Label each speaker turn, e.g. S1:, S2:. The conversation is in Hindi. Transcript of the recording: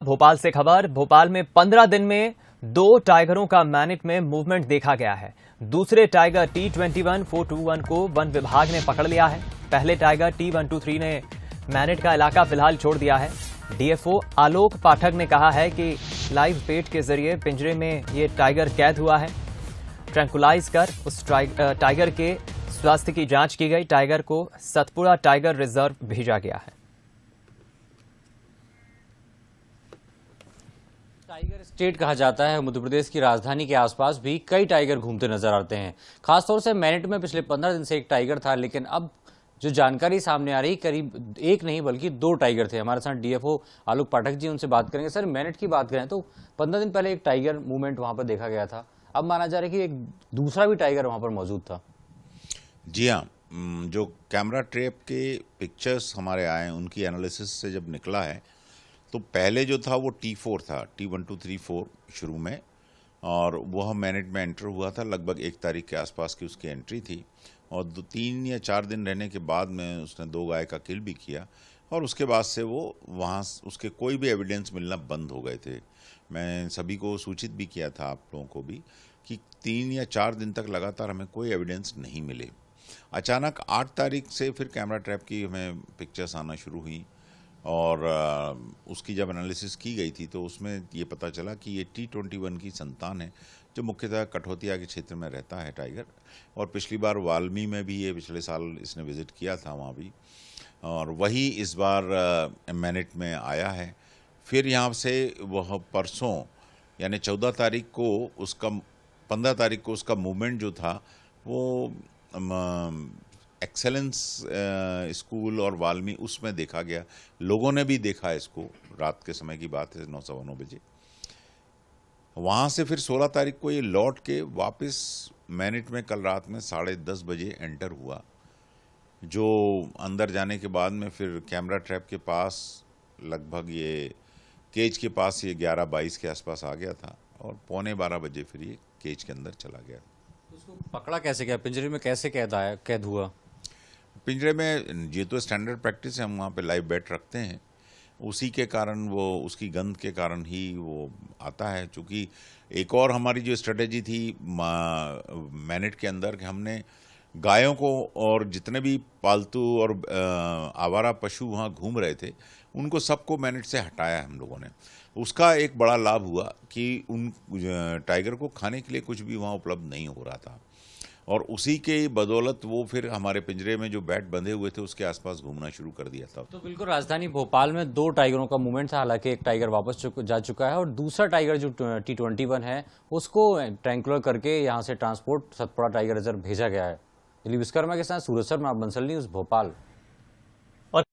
S1: भोपाल से खबर। भोपाल में 15 दिन में 2 टाइगरों का मैनेट में मूवमेंट देखा गया है। दूसरे टाइगर T21 421 को वन विभाग ने पकड़ लिया है। पहले टाइगर T123 ने मैनेट का इलाका फिलहाल छोड़ दिया है। डीएफओ आलोक पाठक ने कहा है कि लाइव पेट के जरिए पिंजरे में ये टाइगर कैद हुआ है। ट्रैंकुलाइज कर उस टाइगर के स्वास्थ्य की जांच की गई। टाइगर को सतपुड़ा टाइगर रिजर्व भेजा गया है।
S2: टाइगर स्टेट कहा जाता है। मध्य प्रदेश की राजधानी के आसपास भी कई टाइगर घूमते नजर आते हैं। खासतौर से मैनेट में पिछले 15 दिन से एक टाइगर था, लेकिन अब जो जानकारी सामने आ रही, करीब एक नहीं बल्कि 2 टाइगर थे। हमारे साथ डीएफओ आलोक पाठक जी, उनसे बात करेंगे। सर, मैनेट की बात करें तो 15 दिन पहले एक टाइगर मूवमेंट वहां पर देखा गया था। अब माना जा रहा है कि एक दूसरा भी टाइगर वहां पर मौजूद था।
S3: जी हाँ, जो कैमरा ट्रैप के पिक्चर्स हमारे आए, उनकी एनालिसिस से जब निकला है तो पहले जो था वो T4 था, T1234 शुरू में, और वह मैनेट में एंटर हुआ था। लगभग 1 तारीख के आसपास की उसकी एंट्री थी, और 3 या 4 दिन रहने के बाद में उसने 2 गाय का किल भी किया, और उसके बाद से वो वहाँ उसके कोई भी एविडेंस मिलना बंद हो गए थे। मैं सभी को सूचित भी किया था, आप लोगों को भी, कि 3 या 4 दिन तक लगातार हमें कोई एविडेंस नहीं मिले। अचानक 8 तारीख से फिर कैमरा ट्रैप की हमें पिक्चर्स आना शुरू हुई, और उसकी जब एनालिसिस की गई थी तो उसमें ये पता चला कि ये T21 की संतान है, जो मुख्यतः कठौतिया के क्षेत्र में रहता है टाइगर। और पिछली बार वाल्मी में भी ये पिछले साल इसने विजिट किया था वहाँ भी, और वही इस बार मैनेट में आया है। फिर यहाँ से वह परसों यानी 14 तारीख को उसका 15 तारीख को उसका मूवमेंट जो था वो एक्सेलेंस स्कूल और वाल्मी उसमें देखा गया। लोगों ने भी देखा इसको, रात के समय की बात है, 9 सवा 9 बजे। वहाँ से फिर 16 तारीख को ये लौट के वापस मैनेट में कल रात में 10:30 बजे एंटर हुआ, जो अंदर जाने के बाद में फिर कैमरा ट्रैप के पास लगभग ये केज के पास ये 11:22 के आसपास आ गया था, और 11:15 बजे फिर ये केज के अंदर चला गया।
S2: उसको पकड़ा कैसे गया? पिंजरे में कैसे कैद हुआ?
S3: पिंजरे में ये तो स्टैंडर्ड प्रैक्टिस है, हम वहाँ पे लाइव बैट रखते हैं, उसी के कारण वो, उसकी गंध के कारण ही वो आता है। चूँकि एक और हमारी जो स्ट्रेटेजी थी मैनेट के अंदर, कि हमने गायों को और जितने भी पालतू और आवारा पशु वहाँ घूम रहे थे उनको सबको मैनेट से हटाया हम लोगों ने। उसका एक बड़ा लाभ हुआ कि उन टाइगर को खाने के लिए कुछ भी वहाँ उपलब्ध नहीं हो रहा था, और उसी के बदौलत वो फिर हमारे पिंजरे में जो बैट बंधे हुए थे उसके आसपास घूमना शुरू कर दिया था।
S2: तो बिल्कुल राजधानी भोपाल में 2 टाइगरों का मूवमेंट था। हालांकि एक टाइगर वापस जा चुका है, और दूसरा टाइगर जो T21 है उसको ट्रैंकुलर करके यहाँ से ट्रांसपोर्ट सतपुड़ा टाइगर रिजर्व भेजा गया है। दिलीप विश्वकर्मा के साथ सूरज शर्मा, बंसल न्यूज़, भोपाल।